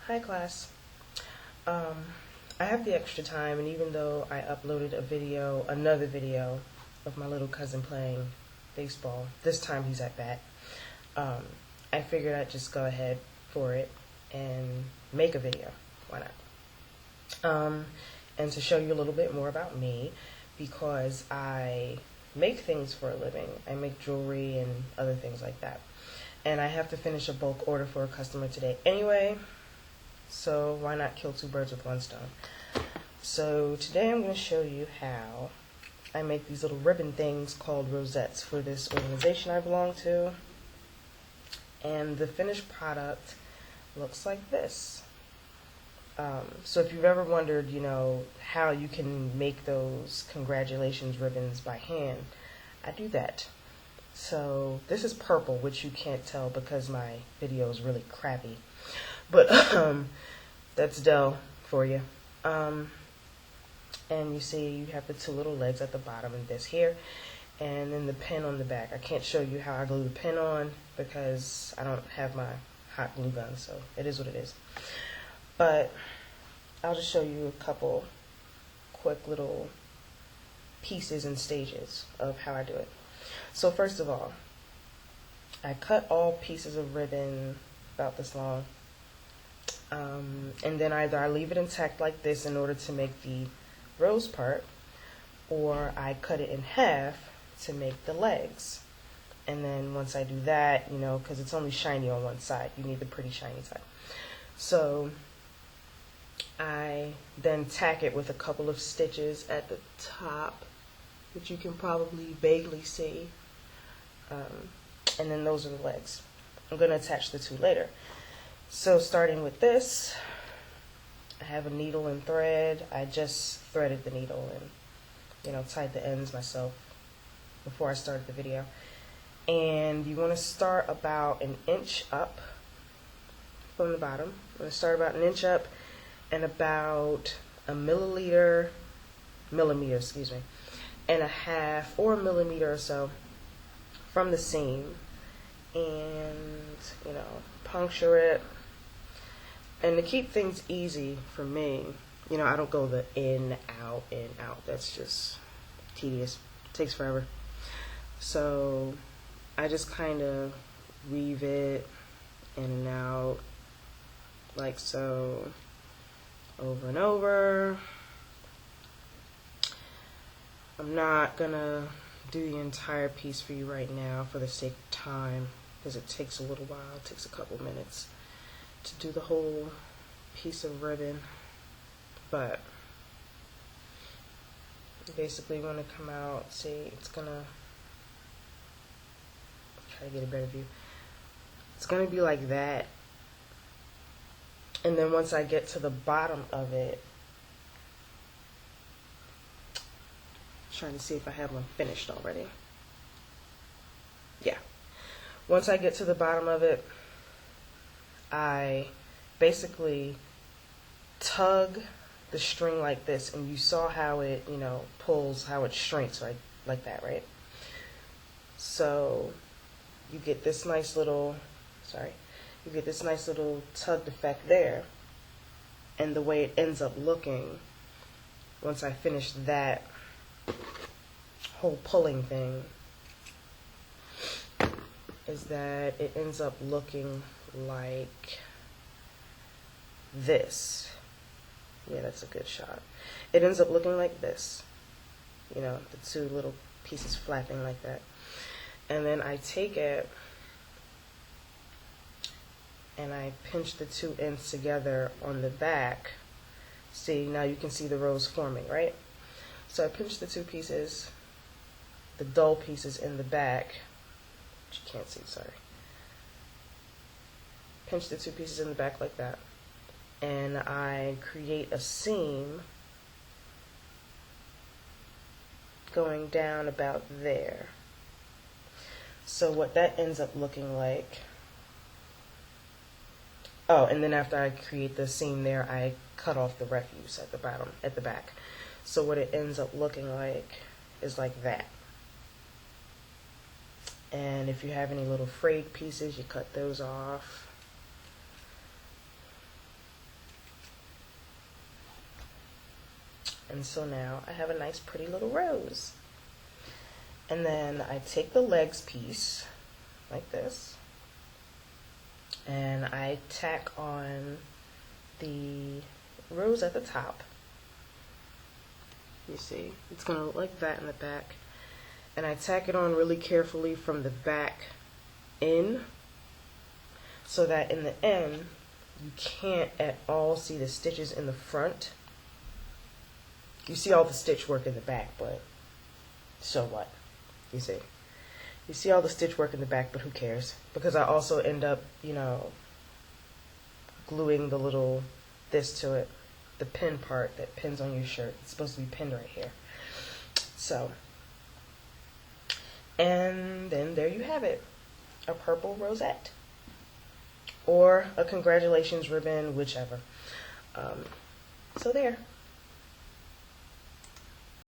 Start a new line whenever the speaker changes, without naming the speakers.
Hi class. Um, I have the extra time, and even though I uploaded another video of my little cousin playing baseball, this time he's at bat, um, I figured I'd just go ahead for it and make a video. Why not? And to show you a little bit more about me, because I make things for a living. I make jewelry and other things like that. And I have to finish a bulk order for a customer today anyway, so why not kill two birds with one stone? So today I'm going to show you how I make these little ribbon things called rosettes for this organization I belong to. And the finished product looks like this. So if you've ever wondered, how you can make those congratulations ribbons by hand, I do that. So this is purple, which you can't tell because my video is really crappy. But that's Dell for you. And you see you have the two little legs at the bottom and this here. And then the pin on the back. I can't show you how I glue the pin on because I don't have my hot glue gun, so it is what it is. But I'll just show you a couple quick little pieces and stages of how I do it. So first of all, I cut all pieces of ribbon about this long. And then either I leave it intact like this in order to make the rose part, or I cut it in half to make the legs. And then once I do that, because it's only shiny on one side, you need the pretty shiny side. So I then tack it with a couple of stitches at the top, which you can probably vaguely see. And then those are the legs. I'm going to attach the two later. So starting with this, I have a needle and thread. I just threaded the needle and, tied the ends myself before I started the video. And you want to start about an inch up from the bottom. I'm going to start about an inch up and about a millimeter, and a half or a millimeter or so from the seam, and puncture it. And to keep things easy for me, I don't go the in out. That's just tedious. It takes forever. So I just kind of weave it in and out like so, over and over. I'm not gonna do the entire piece for you right now for the sake of time, because it takes a little while. It takes a couple minutes to do the whole piece of ribbon. But basically when it come out, see, it's gonna try to get a better view. It's gonna be like that. And then once I get to the bottom of it, trying to see if I have one finished already. Yeah. Once I get to the bottom of it, I basically tug the string like this, and you saw how it, pulls, how it shrinks, right? Like that, right? So you get this nice little, tugged effect there. And the way it ends up looking, once I finish that whole pulling thing, is that it ends up looking like this. Yeah, that's a good shot. It ends up looking like this. The two little pieces flapping like that. And then I take it and I pinch the two ends together on the back. See, now you can see the rose forming, right? So I pinch the two pieces, the dull pieces in the back, which you can't see, sorry. Pinch the two pieces in the back like that. And I create a seam going down about there. So what that ends up looking like, and then after I create the seam there, I cut off the refuse at the bottom, at the back. So what it ends up looking like is like that. And if you have any little frayed pieces, you cut those off. And so now I have a nice pretty little rose. And then I take the legs piece like this, and I tack on the rose at the top. You see, it's going to look like that in the back. And I tack it on really carefully from the back in, so that in the end, you can't at all see the stitches in the front. You see all the stitch work in the back, but so what? You see. You see all the stitch work in the back, but who cares? Because I also end up, you know, gluing the little this to it, the pin part that pins on your shirt. It's supposed to be pinned right here. So, and then there you have it, a purple rosette, or a congratulations ribbon, whichever. So there.